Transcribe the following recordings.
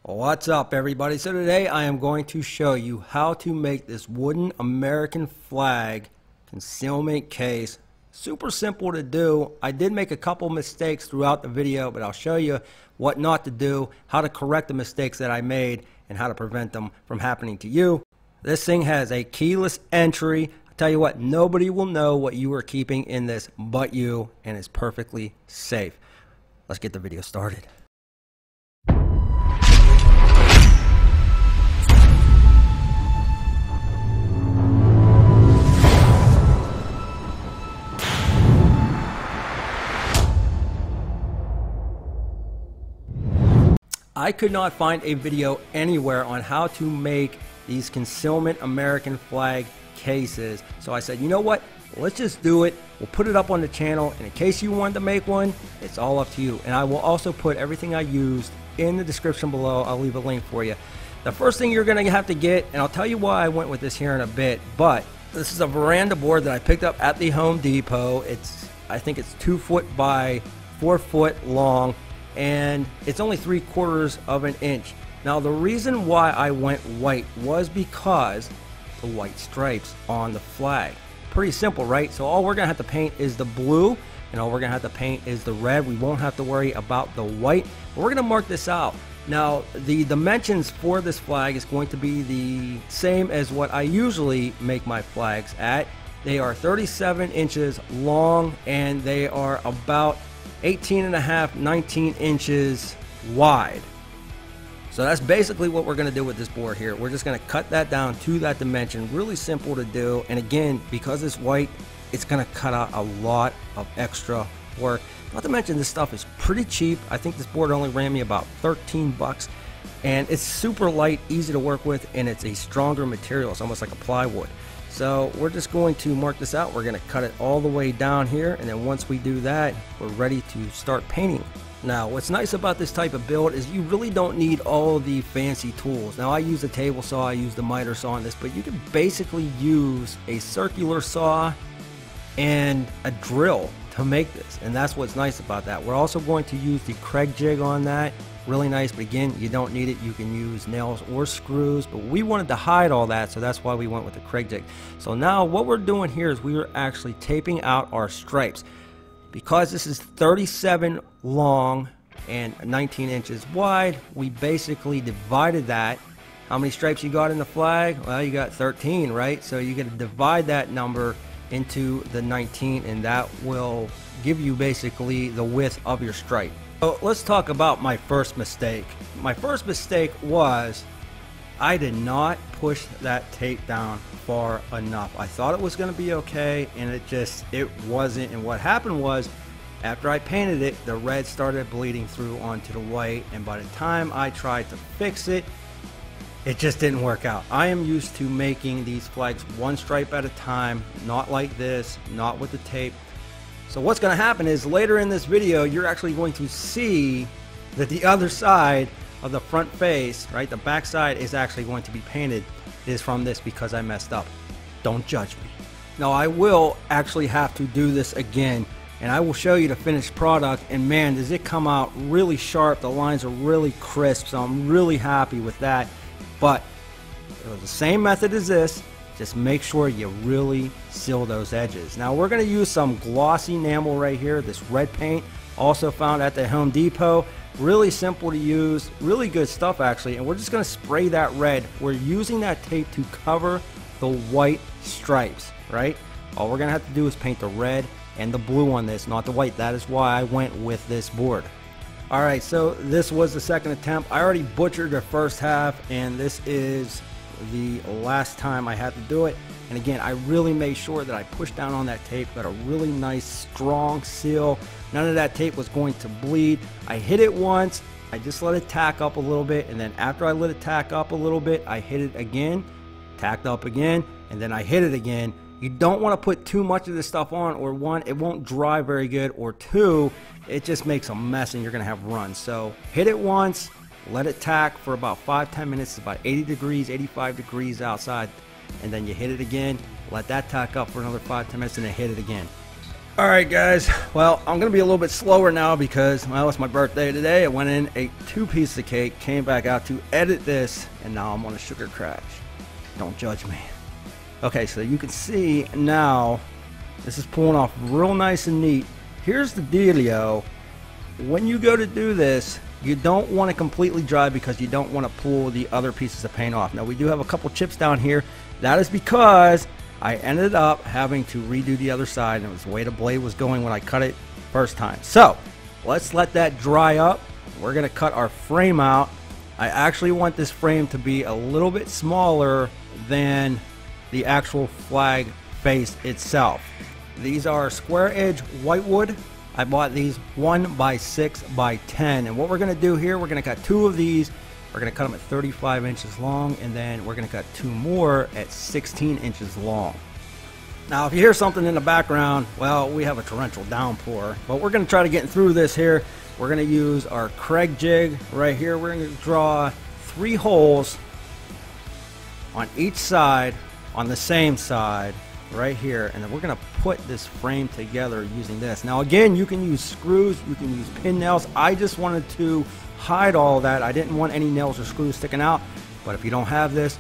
What's up, everybody? So today I am going to show you how to make this wooden American flag concealment case. Super simple to do. I did make a couple mistakes throughout the video, but I'll show you what not to do, how to correct the mistakes that I made, and how to prevent them from happening to you. This thing has a keyless entry. I'll tell you what, nobody will know what you are keeping in this but you, and it's perfectly safe. Let's get the video started. I could not find a video anywhere on how to make these concealment American flag cases. So I said, you know what? Let's just do it. We'll put it up on the channel. And in case you want to make one, it's all up to you. And I will also put everything I used in the description below. I'll leave a link for you. The first thing you're going to have to get, and I'll tell you why I went with this here in a bit, but this is a veranda board that I picked up at the Home Depot. I think it's 2 foot by 4 foot long, and it's only 3/4 of an inch. Now the reason why I went white was because the white stripes on the flag. Pretty simple, right? So all we're gonna have to paint is the blue, and all we're gonna have to paint is the red. We won't have to worry about the white, but we're gonna mark this out. Now the dimensions for this flag is going to be the same as what I usually make my flags at. They are 37 inches long, and they are about 18.5, 19 inches wide. So that's basically what we're going to do with this board here. We're just going to cut that down to that dimension. Really simple to do. And again, because it's white, it's going to cut out a lot of extra work. Not to mention, this stuff is pretty cheap. I think this board only ran me about 13 bucks. And it's super light, easy to work with, and it's a stronger material. It's almost like a plywood. So we're just going to mark this out. We're going to cut it all the way down here, and then once we do that, we're ready to start painting. Now what's nice about this type of build is you really don't need all the fancy tools. Now I use a table saw, I use the miter saw on this, but you can basically use a circular saw and a drill to make this, and that's what's nice about that. We're also going to use the Kreg jig on that. Really nice, but again, you don't need it. You can use nails or screws, but we wanted to hide all that, so that's why we went with the Kreg jig. So now what we're doing here is we are actually taping out our stripes. Because this is 37 long and 19 inches wide, we basically divided that. How many stripes you got in the flag? Well, you got 13, right? So you're going to divide that number into the 19, and that will give you basically the width of your stripe. So let's talk about my first mistake. My first mistake was I did not push that tape down far enough. I thought it was going to be okay, and it wasn't. And what happened was, after I painted it, the red started bleeding through onto the white, and by the time I tried to fix it, it just didn't work out. I am used to making these flags one stripe at a time, not like this, not with the tape. So what's going to happen is later in this video, you're actually going to see that the other side of the front face, right, the back side is actually going to be painted. It is from this because I messed up. Don't judge me. Now I will actually have to do this again, and I will show you the finished product, and man, does it come out really sharp. The lines are really crisp, so I'm really happy with that. But it was the same method as this. Just make sure you really seal those edges. Now we're going to use some glossy enamel right here, this red paint, also found at the Home Depot. Really simple to use, really good stuff actually, and we're just going to spray that red. We're using that tape to cover the white stripes, right? All we're going to have to do is paint the red and the blue on this, not the white. That is why I went with this board. Alright, so this was the second attempt. I already butchered the first half, and this is the last time I had to do it. And again, I really made sure that I pushed down on that tape, got a really nice strong seal. None of that tape was going to bleed. I hit it once, I just let it tack up a little bit, and then after I let it tack up a little bit, I hit it again, tacked up again, and then I hit it again. You don't want to put too much of this stuff on, or one, it won't dry very good, or two, it just makes a mess and you're going to have runs. So hit it once, let it tack for about 5-10 minutes. It's about 80 degrees, 85 degrees outside, and then you hit it again, let that tack up for another 5-10 minutes, and then hit it again. Alright guys, well, I'm going to be a little bit slower now because, well, it's my birthday today. I went in, ate 2 pieces of cake, came back out to edit this, and now I'm on a sugar crash. Don't judge me. Okay, so you can see now, this is pulling off real nice and neat. Here's the dealio. When you go to do this, you don't want to completely dry because you don't want to pull the other pieces of paint off. Now, we do have a couple chips down here. That is because I ended up having to redo the other side, and it was the way the blade was going when I cut it first time. So let's let that dry up. We're going to cut our frame out. I actually want this frame to be a little bit smaller than the actual flag face itself. These are square edge whitewood. I bought these 1x6x10, and what we're going to do here, we're going to cut 2 of these. We're going to cut them at 35 inches long, and then we're going to cut 2 more at 16 inches long. Now, if you hear something in the background, well, we have a torrential downpour, but we're going to try to get through this here. We're going to use our Kreg jig right here. We're going to draw 3 holes on each side, on the same side, right here, and then we're going to put this frame together using this. Now, again, you can use screws, you can use pin nails. I just wanted to hide all that. I didn't want any nails or screws sticking out, but if you don't have this,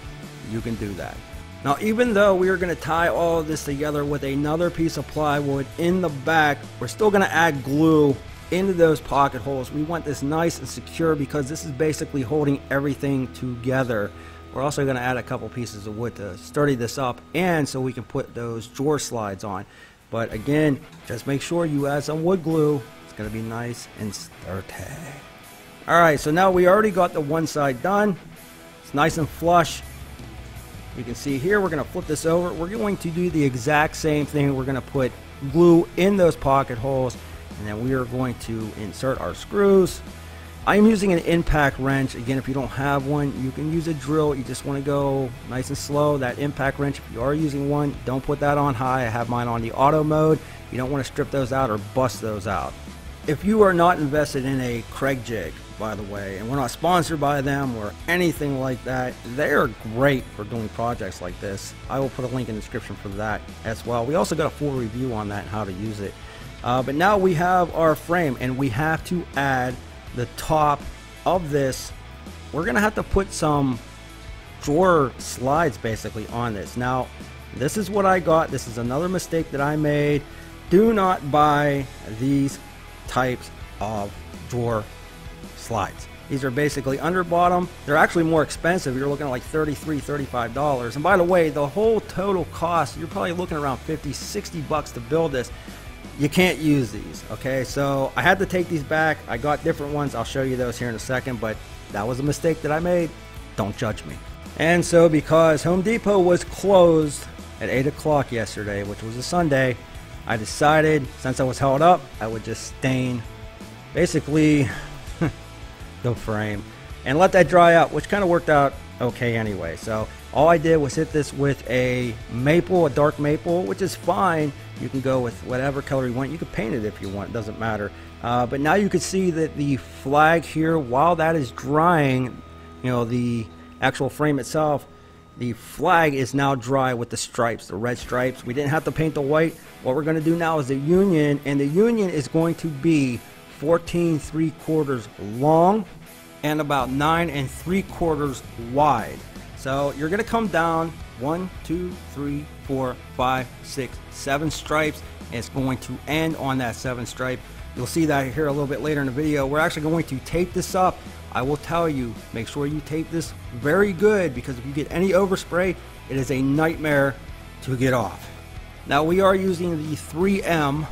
you can do that. Now, even though we are going to tie all of this together with another piece of plywood in the back, we're still going to add glue into those pocket holes. We want this nice and secure because this is basically holding everything together. We're also going to add a couple pieces of wood to sturdy this up, and so we can put those drawer slides on. But again, just make sure you add some wood glue. It's going to be nice and sturdy. Alright, so now we already got the one side done. It's nice and flush. You can see here, we're going to flip this over. We're going to do the exact same thing. We're going to put glue in those pocket holes, and then we are going to insert our screws. I am using an impact wrench. Again, if you don't have one, you can use a drill. You just want to go nice and slow. That impact wrench, if you are using one, don't put that on high. I have mine on the auto mode. You don't want to strip those out or bust those out. If you are not invested in a Kreg jig, by the way, and we're not sponsored by them or anything like that, they are great for doing projects like this. I will put a link in the description for that as well. We also got a full review on that and how to use it. But now we have our frame, and we have to add the top of this. We're gonna have to put some drawer slides basically on this. Now, this is what I got. This is another mistake that I made. Do not buy these types of drawer slides. These are basically under bottom. They're actually more expensive. You're looking at like $33, $35. And by the way, the whole total cost, you're probably looking around 50, 60 bucks to build this. You can't use these, okay? So I had to take these back. I got different ones. I'll show you those here in a second, but that was a mistake that I made. Don't judge me. And so because Home Depot was closed at 8 o'clock yesterday, which was a Sunday, I decided since I was held up, I would just stain basically the frame and let that dry out, which kind of worked out okay anyway. So all I did was hit this with a maple, a dark maple, which is fine. You can go with whatever color you want. You can paint it if you want, it doesn't matter. But now you can see that the flag here, while that is drying, you know, the actual frame itself, the flag is now dry with the stripes, the red stripes. We didn't have to paint the white. What we're going to do now is the union, and the union is going to be 14 3/4 long and about 9 3/4 wide. So you're going to come down 1, 2, 3, 4, 5, 6, 7 stripes, and it's going to end on that 7th stripe. You'll see that here a little bit later in the video. We're actually going to tape this up. I will tell you, make sure you tape this very good, because if you get any overspray, it is a nightmare to get off. Now we are using the 3M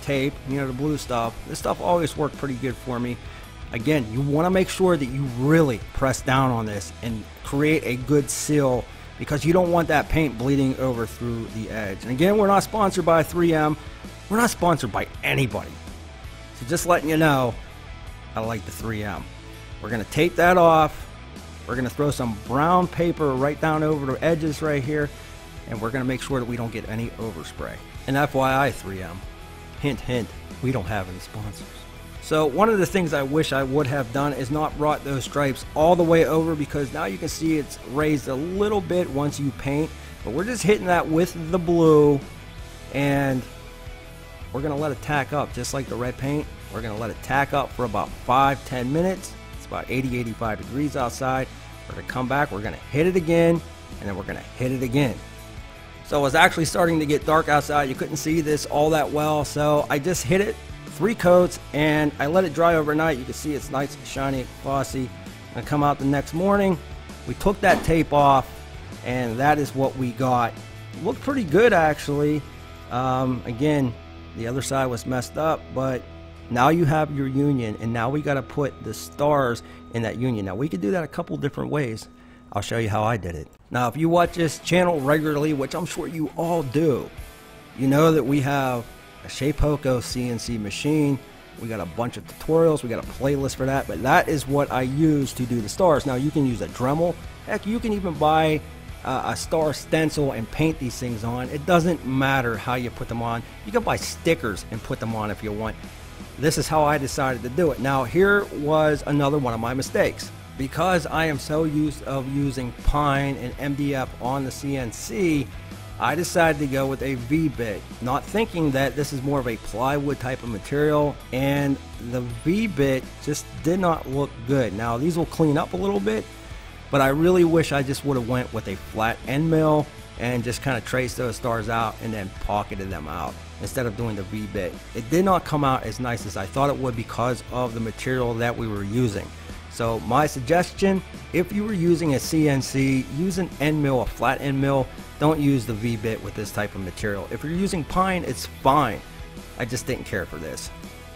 tape, you know, the blue stuff. This stuff always worked pretty good for me. Again, you want to make sure that you really press down on this and create a good seal, because you don't want that paint bleeding over through the edge. And again, we're not sponsored by 3M. We're not sponsored by anybody. So just letting you know, I like the 3M. We're going to tape that off. We're going to throw some brown paper right down over the edges right here, and we're going to make sure that we don't get any overspray. And FYI, 3M, hint, hint, we don't have any sponsors. So one of the things I wish I would have done is not brought those stripes all the way over, because now you can see it's raised a little bit once you paint, but we're just hitting that with the blue, and we're gonna let it tack up just like the red paint. We're gonna let it tack up for about 5-10 minutes. It's about 80-85 degrees outside. We're gonna come back, we're gonna hit it again, and then we're gonna hit it again. So it was actually starting to get dark outside. You couldn't see this all that well, so I just hit it 3 coats and I let it dry overnight. You can see it's nice and shiny, glossy. I come out the next morning, we took that tape off, and that is what we got. Looked pretty good actually. Again, the other side was messed up, but now you have your union, and now we got to put the stars in that union. Now we could do that a couple different ways. I'll show you how I did it. Now if you watch this channel regularly, which I'm sure you all do, you know that we have a Shapeoko CNC machine. We got a bunch of tutorials, we got a playlist for that, but that is what I use to do the stars. Now you can use a Dremel. Heck, you can even buy a star stencil and paint these things on. It doesn't matter how you put them on. You can buy stickers and put them on if you want. This is how I decided to do it. Now here was another one of my mistakes. Because I am so used of using Pine and MDF on the CNC, I decided to go with a V-bit, not thinking that this is more of a plywood type of material, and the V-bit just did not look good. Now these will clean up a little bit, but I really wish I just would have went with a flat end mill and just kind of traced those stars out and then pocketed them out instead of doing the V-bit. It did not come out as nice as I thought it would because of the material that we were using. So my suggestion, if you were using a CNC, use an end mill, a flat end mill. Don't use the V-bit with this type of material. If you're using Pine, it's fine. I just didn't care for this.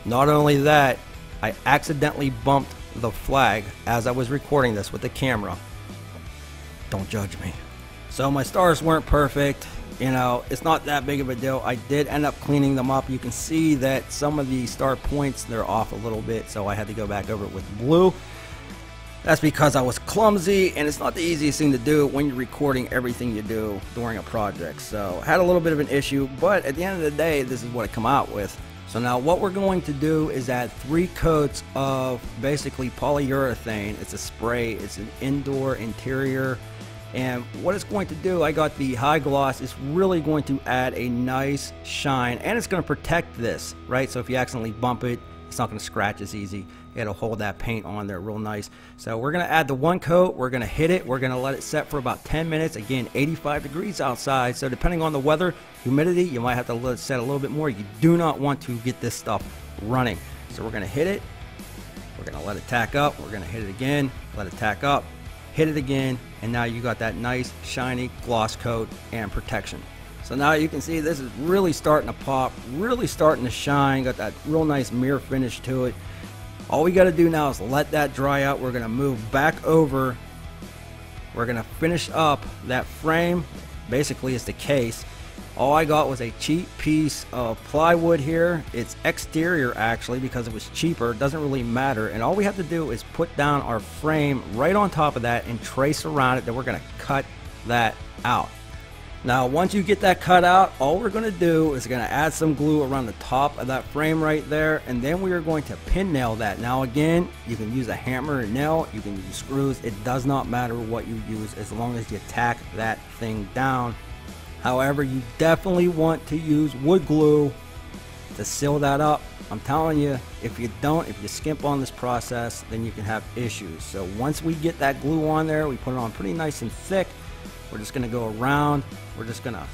Not only that, I accidentally bumped the flag as I was recording this with the camera. Don't judge me. So my stars weren't perfect. You know, it's not that big of a deal. I did end up cleaning them up. You can see that some of the star points, they're off a little bit, so I had to go back over it with blue. That's because I was clumsy, and it's not the easiest thing to do when you're recording everything you do during a project. So I had a little bit of an issue, but at the end of the day, this is what I come out with. So now what we're going to do is add 3 coats of basically polyurethane. It's a spray, it's an indoor interior. And what it's going to do, I got the high gloss, it's really going to add a nice shine, and it's going to protect this, right? So if you accidentally bump it, it's not going to scratch as easy. It'll hold that paint on there real nice. So we're going to add the 1 coat, we're going to hit it, we're going to let it set for about 10 minutes. Again, 85 degrees outside, so depending on the weather, humidity, you might have to let it set a little bit more. You do not want to get this stuff running. So we're going to hit it, we're going to let it tack up, we're going to hit it again, let it tack up, hit it again, and now you got that nice shiny gloss coat and protection. So now you can see this is really starting to pop, really starting to shine, got that real nice mirror finish to it. All we got to do now is let that dry out. We're going to move back over. We're going to finish up that frame. Basically, it's the case. All I got was a cheap piece of plywood here. It's exterior actually because it was cheaper. It doesn't really matter. And all we have to do is put down our frame right on top of that and trace around it. Then we're going to cut that out. Now once you get that cut out, all we're going to do is going to add some glue around the top of that frame right there, and then we are going to pin nail that. Now again, you can use a hammer and nail, you can use screws, it does not matter what you use as long as you tack that thing down. However, you definitely want to use wood glue to seal that up. I'm telling you, if you don't, if you skimp on this process, then you can have issues. So once we get that glue on there, we put it on pretty nice and thick. We're just going to go around, we're just going to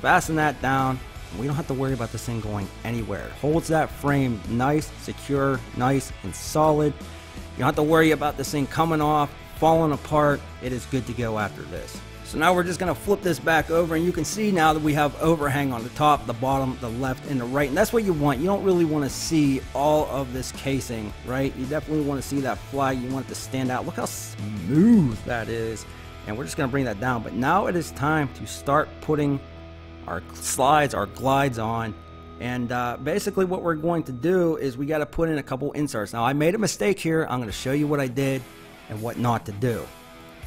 fasten that down. We don't have to worry about this thing going anywhere. It holds that frame nice, secure, nice and solid. You don't have to worry about this thing coming off, falling apart. It is good to go after this. So now we're just going to flip this back over, and you can see now that we have overhang on the top, the bottom, the left, and the right. And that's what you want. You don't really want to see all of this casing, right? You definitely want to see that flag. You want it to stand out. Look how smooth that is. And we're just going to bring that down. But now it is time to start putting our slides, our glides on. And basically what we're going to do is we got to put in a couple inserts. Now I made a mistake here. I'm going to show you what I did and what not to do.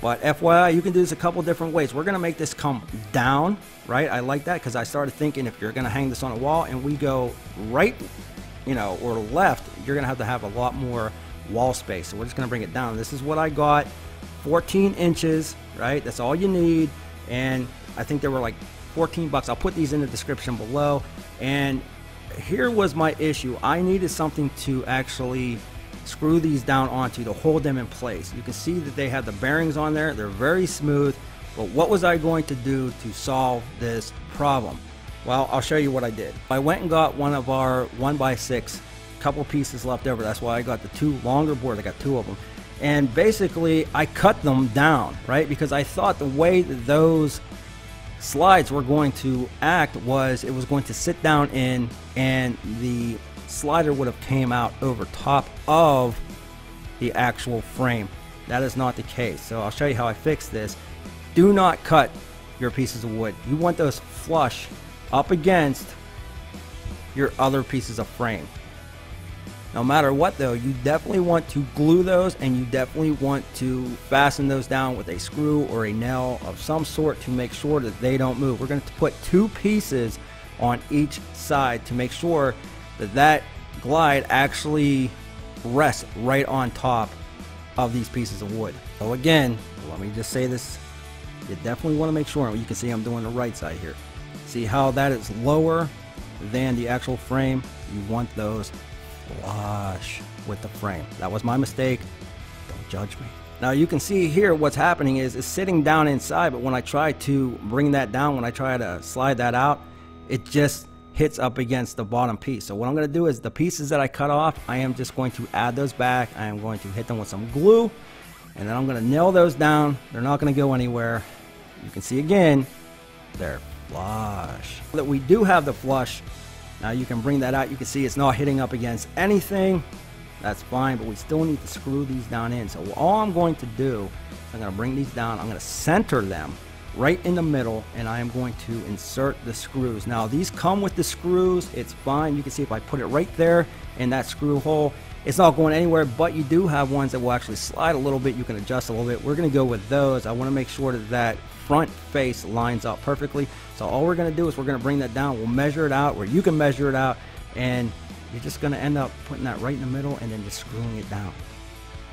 But FYI, you can do this a couple different ways. We're going to make this come down, right? I like that because I started thinking if you're going to hang this on a wall and we go right, you know, or left, you're going to have a lot more wall space. So we're just going to bring it down. This is what I got. 14 inches, right? That's all you need. And I think they were like 14 bucks. I'll put these in the description below. And here was my issue. I needed something to actually screw these down onto to hold them in place. You can see that they have the bearings on there. They're very smooth. But what was I going to do to solve this problem? Well, I'll show you what I did. I went and got one of our 1x6, couple pieces left over. That's why I got the two longer boards. I got two of them. And basically I cut them down, right? Because I thought the way that those slides were going to act was it was going to sit down in, and the slider would have came out over top of the actual frame. That is not the case. So I'll show you how I fixed this. Do not cut your pieces of wood. You want those flush up against your other pieces of frame. No matter what though, you definitely want to glue those, and you definitely want to fasten those down with a screw or a nail of some sort to make sure that they don't move. We're going to put two pieces on each side to make sure that that glide actually rests right on top of these pieces of wood. So again, let me just say this, you definitely want to make sure, you can see I'm doing the right side here. See how that is lower than the actual frame? You want those flush with the frame. That was my mistake. Don't judge me. Now you can see here what's happening is it's sitting down inside, but when I try to bring that down, when I try to slide that out, it just hits up against the bottom piece. So what I'm going to do is the pieces that I cut off, I am just going to add those back. I am going to hit them with some glue, and then I'm going to nail those down. They're not going to go anywhere. You can see again, they're flush. That we do have the flush. Now you can bring that out. You can see it's not hitting up against anything. That's fine, but we still need to screw these down in. So all I'm going to do is I'm going to bring these down. I'm going to center them right in the middle, and I am going to insert the screws. Now these come with the screws. It's fine. You can see if I put it right there in that screw hole, it's not going anywhere, but you do have ones that will actually slide a little bit. You can adjust a little bit. We're going to go with those. I want to make sure that that front face lines up perfectly. So all we're going to do is we're going to bring that down. We'll measure it out where you can measure it out, and you're just going to end up putting that right in the middle and then just screwing it down.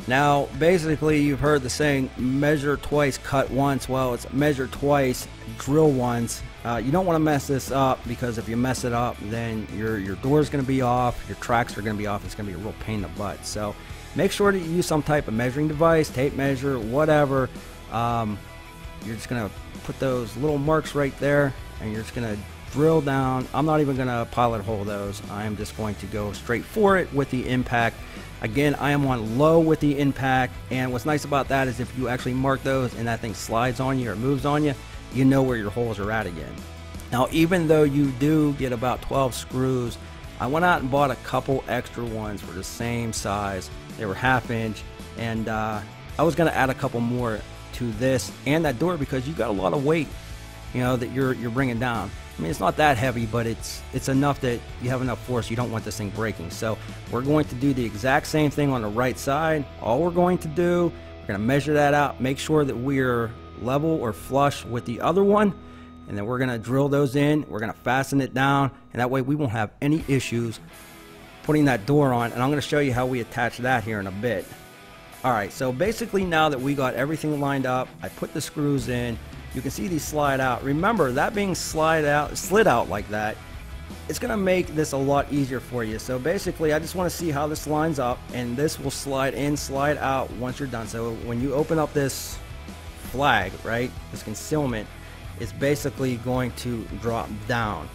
Now basically you've heard the saying, measure twice, cut once. Well, it's measure twice, drill once. You don't want to mess this up, because if you mess it up, then your door is going to be off, your tracks are going to be off. It's going to be a real pain in the butt. So make sure that you use some type of measuring device, tape measure, whatever. You're just going to put those little marks right there, and you're just going to drill down. I'm not even going to pilot hole those. I am just going to go straight for it with the impact. Again, I am on low with the impact, and what's nice about that is if you actually mark those and that thing slides on you or moves on you, you know where your holes are at again. Now even though you do get about 12 screws, I went out and bought a couple extra ones for the same size. They were 1/2 inch, and I was going to add a couple more to this and that door, because you got a lot of weight, you know, that you're bringing down. I mean, it's not that heavy, but it's enough that you have enough force. You don't want this thing breaking. So we're going to do the exact same thing on the right side. All we're going to do, we're going to measure that out, make sure that we're level or flush with the other one, and then we're going to drill those in. We're going to fasten it down, and that way we won't have any issues putting that door on. And I'm going to show you how we attach that here in a bit. Alright, so basically now that we got everything lined up, I put the screws in. You can see these slide out. Remember, that being slid out like that, it's going to make this a lot easier for you. So basically, I just want to see how this lines up, and this will slide in, slide out once you're done. So when you open up this flag, right, this concealment, is basically going to drop down.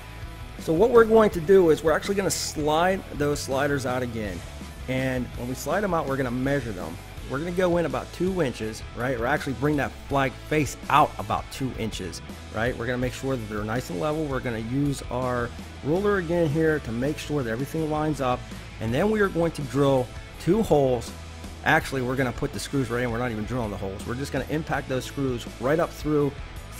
So what we're going to do is we're actually going to slide those sliders out again, and when we slide them out, we're going to measure them. We're going to go in about 2 inches, right, or actually bring that flag face out about 2 inches, right. We're going to make sure that they're nice and level. We're going to use our ruler again here to make sure that everything lines up, and then we are going to drill 2 holes. Actually, we're going to put the screws right in. We're not even drilling the holes. We're just going to impact those screws right up through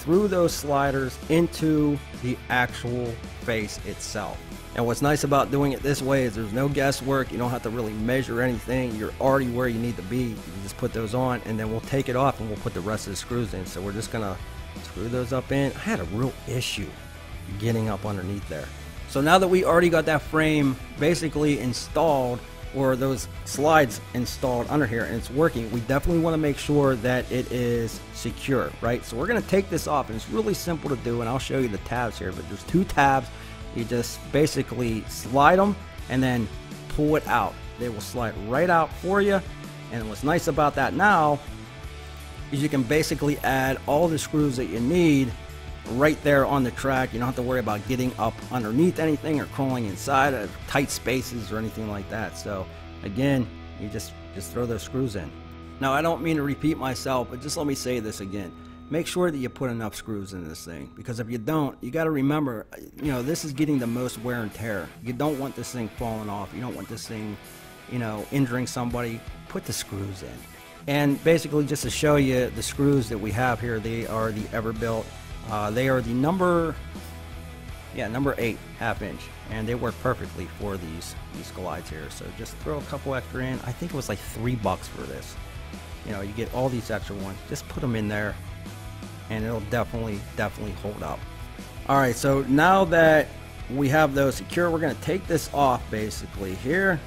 those sliders into the actual face itself. And what's nice about doing it this way is there's no guesswork. You don't have to really measure anything. You're already where you need to be. You just put those on, and then we'll take it off and we'll put the rest of the screws in. So we're just gonna screw those up in. I had a real issue getting up underneath there. So now that we already got that frame basically installed, or those slides installed under here, and it's working, we definitely want to make sure that it is secure, right? So we're going to take this off, and it's really simple to do, and I'll show you the tabs here, but there's 2 tabs. You just basically slide them and then pull it out. They will slide right out for you. And what's nice about that now is you can basically add all the screws that you need right there on the track. You don't have to worry about getting up underneath anything or crawling inside of tight spaces or anything like that. So again, you just throw those screws in. Now, I don't mean to repeat myself, but just let me say this again. Make sure that you put enough screws in this thing, because if you don't, you got to remember, you know, this is getting the most wear and tear. You don't want this thing falling off. You don't want this thing, you know, injuring somebody. Put the screws in. And basically, just to show you the screws that we have here, they are the Everbilt. They are the number 8 half-inch, and they work perfectly for these glides here. So just throw a couple extra in. I think it was like $3 for this. You know, you get all these extra ones. Just put them in there, and it'll definitely hold up. All right, so now that we have those secure, we're going to take this off basically here,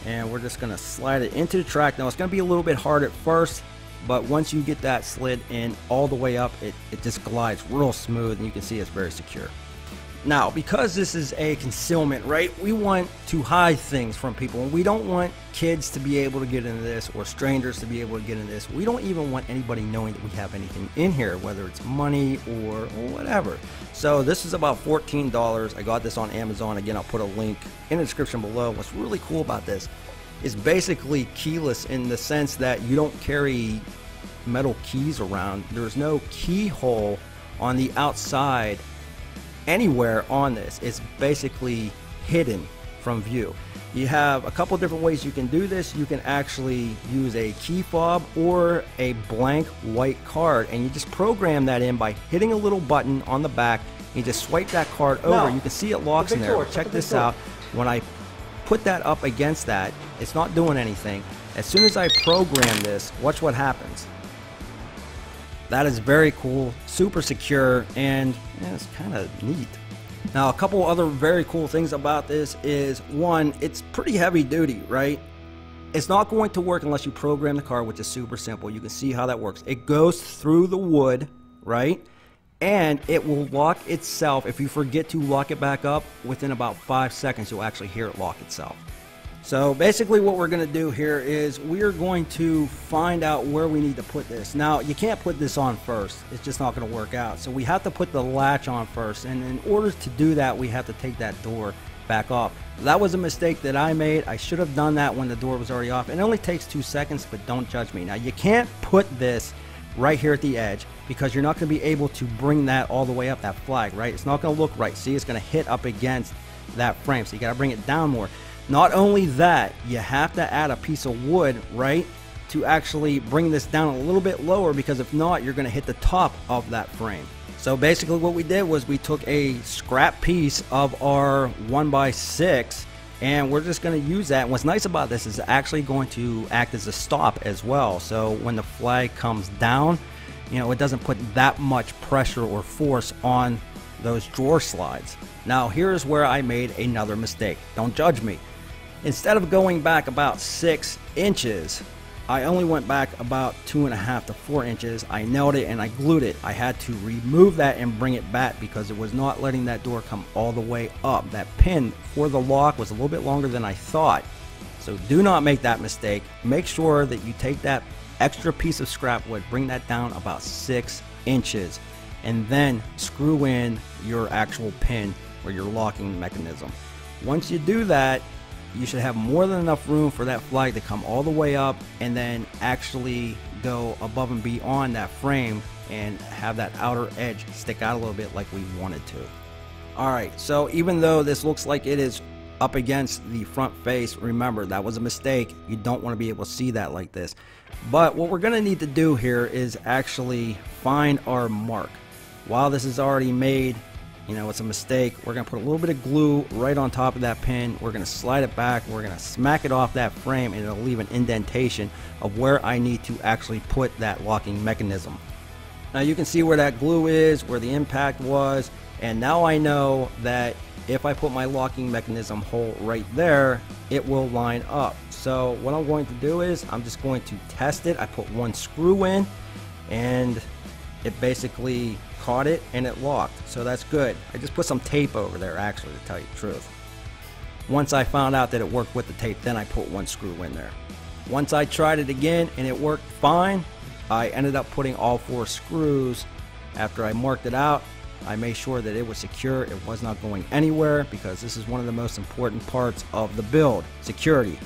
and we're just going to slide it into the track. Now, it's going to be a little bit hard at first, but once you get that slid in all the way up, it just glides real smooth, and you can see it's very secure. Now, because this is a concealment, right, we want to hide things from people, and we don't want kids to be able to get into this or strangers to be able to get into this. We don't even want anybody knowing that we have anything in here, whether it's money or whatever. So this is about $14. I got this on Amazon. Again, I'll put a link in the description below. What's really cool about this is basically keyless in the sense that you don't carry metal keys around. There's no keyhole on the outside anywhere on this. It's basically hidden from view. You have a couple different ways you can do this. You can actually use a key fob or a blank white card, and you just program that in by hitting a little button on the back. You just swipe that card over. You can see it locks in there. Check this out. When I put that up against that, it's not doing anything. As soon as I program this, watch what happens. That is very cool, super secure, and yeah, it's kind of neat. Now, a couple other very cool things about this is, one, it's pretty heavy duty, right? It's not going to work unless you program the car, which is super simple. You can see how that works. It goes through the wood, right? And it will lock itself. If you forget to lock it back up, within about 5 seconds, you'll actually hear it lock itself. So basically what we're going to do here is we're going to find out where we need to put this. Now, you can't put this on first. It's just not going to work out. So we have to put the latch on first. And in order to do that, we have to take that door back off. That was a mistake that I made. I should have done that when the door was already off. It only takes 2 seconds, but don't judge me. Now, you can't put this right here at the edge because you're not going to be able to bring that all the way up, that flag, right? It's not going to look right. See, it's going to hit up against that frame. So you got to bring it down more. Not only that, you have to add a piece of wood, right, to actually bring this down a little bit lower, because if not, you're going to hit the top of that frame. So basically what we did was we took a scrap piece of our 1x6, and we're just going to use that. And what's nice about this is it's actually going to act as a stop as well. So when the flag comes down, you know, it doesn't put that much pressure or force on those drawer slides. Now, here's where I made another mistake. Don't judge me. Instead of going back about 6 inches, I only went back about 2.5 to 4 inches. I nailed it and I glued it. I had to remove that and bring it back because it was not letting that door come all the way up. That pin for the lock was a little bit longer than I thought. So do not make that mistake. Make sure that you take that extra piece of scrap wood, bring that down about 6 inches, and then screw in your actual pin or your locking mechanism. Once you do that, you should have more than enough room for that flag to come all the way up and then actually go above and beyond that frame and have that outer edge stick out a little bit like we wanted to. Alright, so even though this looks like it is up against the front face, remember that was a mistake. You don't want to be able to see that like this. But what we're going to need to do here is actually find our mark. While this is already made, you know, it's a mistake, we're going to put a little bit of glue right on top of that pin. We're going to slide it back. We're going to smack it off that frame, and it'll leave an indentation of where I need to actually put that locking mechanism. Now you can see where that glue is, where the impact was, and now I know that if I put my locking mechanism hole right there, it will line up. So what I'm going to do is I'm just going to test it. I put 1 screw in, and it basically caught it and it locked, so that's good. I just put some tape over there actually, to tell you the truth. Once I found out that it worked with the tape, then I put one screw in there. Once I tried it again and it worked fine, I ended up putting all 4 screws. After I marked it out, I made sure that it was secure, it was not going anywhere, because this is one of the most important parts of the build, security.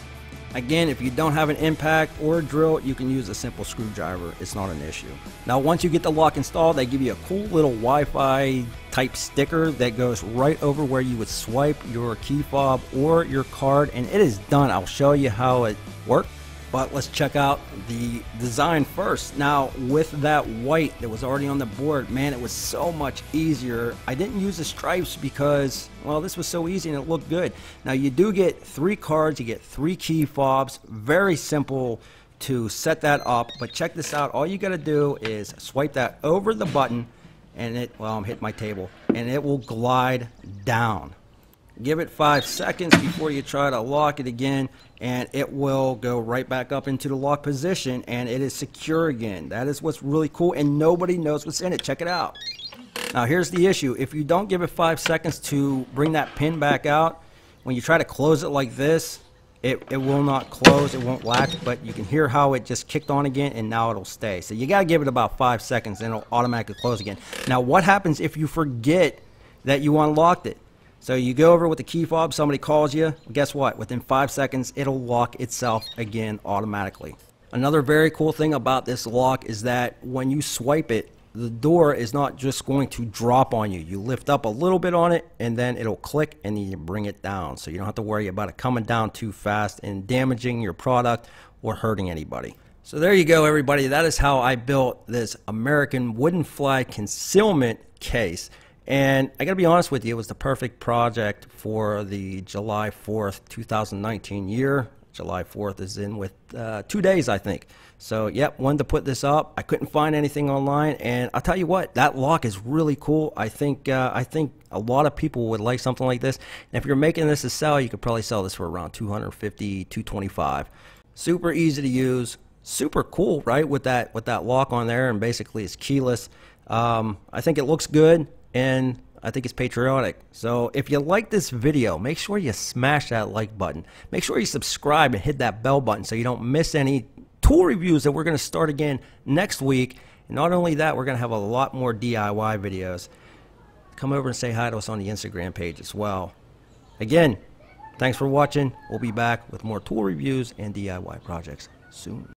Again, if you don't have an impact or a drill, you can use a simple screwdriver. It's not an issue. Now, once you get the lock installed, they give you a cool little Wi-Fi type sticker that goes right over where you would swipe your key fob or your card, and it is done. I'll show you how it works. But let's check out the design first. Now, with that white that was already on the board, man, it was so much easier. I didn't use the stripes because, well, this was so easy and it looked good. Now, you do get 3 cards, you get 3 key fobs. Very simple to set that up. But check this out. All you got to do is swipe that over the button, and it, well, I'm hitting my table, and it will glide down. Give it 5 seconds before you try to lock it again, and it will go right back up into the lock position, and it is secure again. That is what's really cool, and nobody knows what's in it. Check it out. Now, here's the issue. If you don't give it 5 seconds to bring that pin back out, when you try to close it like this, it will not close, it won't latch, but you can hear how it just kicked on again, and now it'll stay. So you got to give it about 5 seconds, and it'll automatically close again. Now, what happens if you forget that you unlocked it? So you go over with the key fob, somebody calls you, guess what? Within 5 seconds, it'll lock itself again automatically. Another very cool thing about this lock is that when you swipe it, the door is not just going to drop on you. You lift up a little bit on it, and then it'll click, and then you bring it down. So you don't have to worry about it coming down too fast and damaging your product or hurting anybody. So there you go, everybody. That is how I built this American wooden flag concealment case. And I gotta be honest with you, it was the perfect project for the July 4th, 2019 year. July 4th is in with 2 days, I think. So, yep, wanted to put this up. I couldn't find anything online, and I'll tell you what, that lock is really cool. I think a lot of people would like something like this. And if you're making this to sell, you could probably sell this for around $250, $225. Super easy to use, super cool, right? With that lock on there, and basically it's keyless. I think it looks good. And I think it's patriotic. So if you like this video, make sure you smash that like button. Make sure you subscribe and hit that bell button so you don't miss any tool reviews that we're going to start again next week. And not only that, we're going to have a lot more DIY videos. Come over and say hi to us on the Instagram page as well. Again, thanks for watching. We'll be back with more tool reviews and DIY projects soon.